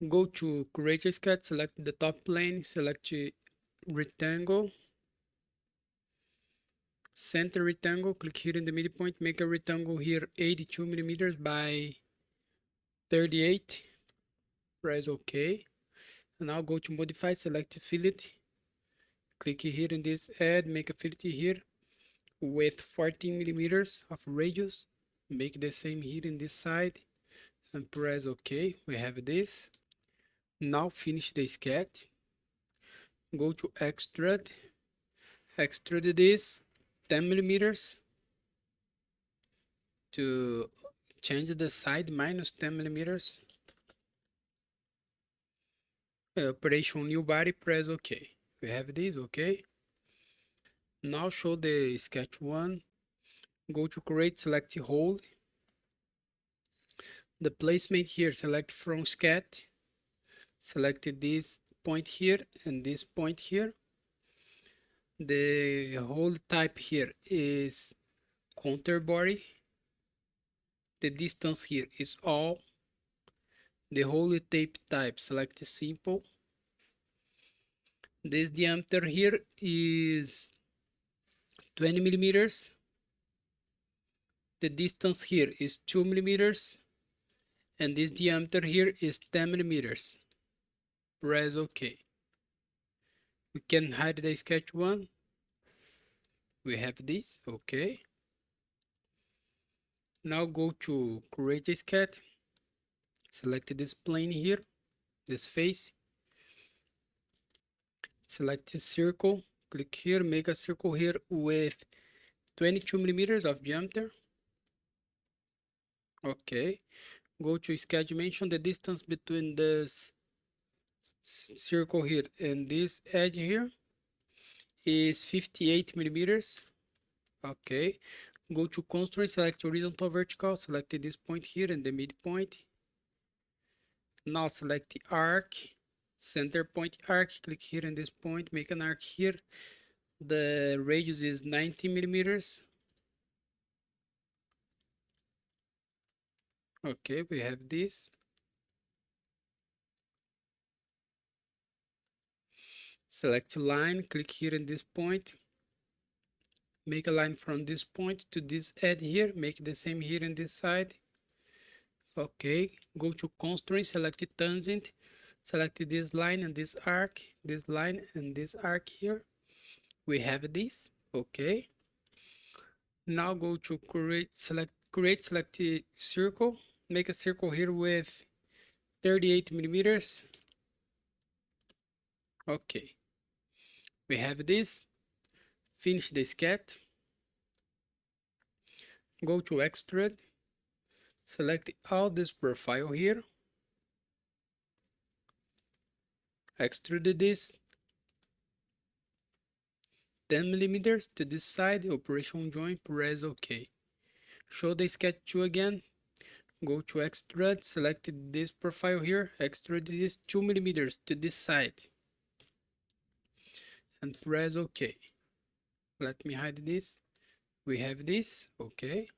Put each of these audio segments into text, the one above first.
Go to create a sketch, select the top plane, select rectangle, center rectangle, click here in the midpoint, make a rectangle here 82 millimeters by 38, press OK. And now go to modify, select fillet, click here in this add, make a fillet here with 14 millimeters of radius, make the same here in this side and press OK. We have this. Now finish the sketch. Go to extrude, extrude this 10 millimeters to change the side minus 10 millimeters. Operation new body, press OK. We have this, OK. Now show the sketch 1. Go to create, select hole. The placement here, select from sketch. Select this point here and this point here. The hole type here is counter body. The distance here is all. The hole tape type, select simple. This diameter here is 20 millimeters. The distance here is 2 millimeters. And this diameter here is 10 millimeters. Press OK. We can hide the sketch 1. We have this, OK. Now go to create a sketch. Select this plane here, this face. Select a circle, click here, make a circle here with 22 millimeters of diameter. Okay, go to sketch dimension. The distance between this circle here and this edge here is 58 millimeters. Okay, go to constraint, select horizontal vertical, select this point here and the midpoint. Now select the arc, center point arc, click here in this point, make an arc here. The radius is 90 millimeters. Okay, we have this. Select line, click here in this point. Make a line from this point to this edge here, make the same here in this side. Okay, go to constraint, select tangent, select this line and this arc, this line and this arc here. We have this. Okay. Now go to create, select the circle, make a circle here with 38 millimeters. Okay. We have this. Finish the sketch. Go to extrude. Select all this profile here. Extrude this 10 millimeters to this side. Operation joint, press OK. Show the sketch 2 again. Go to extrude. Select this profile here. Extrude this 2 millimeters to this side. And press OK. Let me hide this. We have this. OK.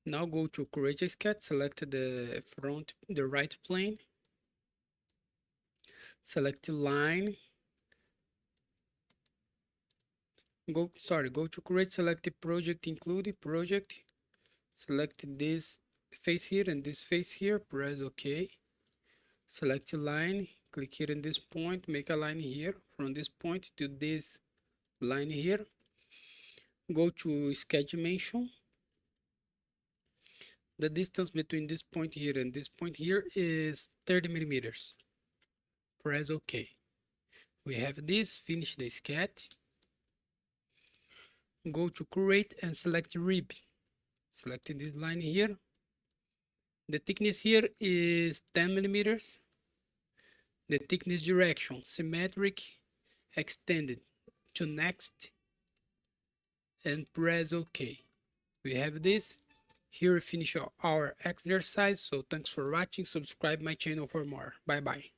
Now go to create a sketch, select the right plane, select line, go to create, select the project, include the project, select this face here and this face here, press OK, select a line, click here in this point, make a line here from this point to this line here, go to sketch dimension. The distance between this point here and this point here is 30 millimeters. Press OK. We have this. Finish the sketch. Go to create and select rib. Selecting this line here. The thickness here is 10 millimeters. The thickness direction symmetric, extended to next, and press OK. We have this. Here we finish our exercise. So thanks for watching. Subscribe my channel for more. Bye bye.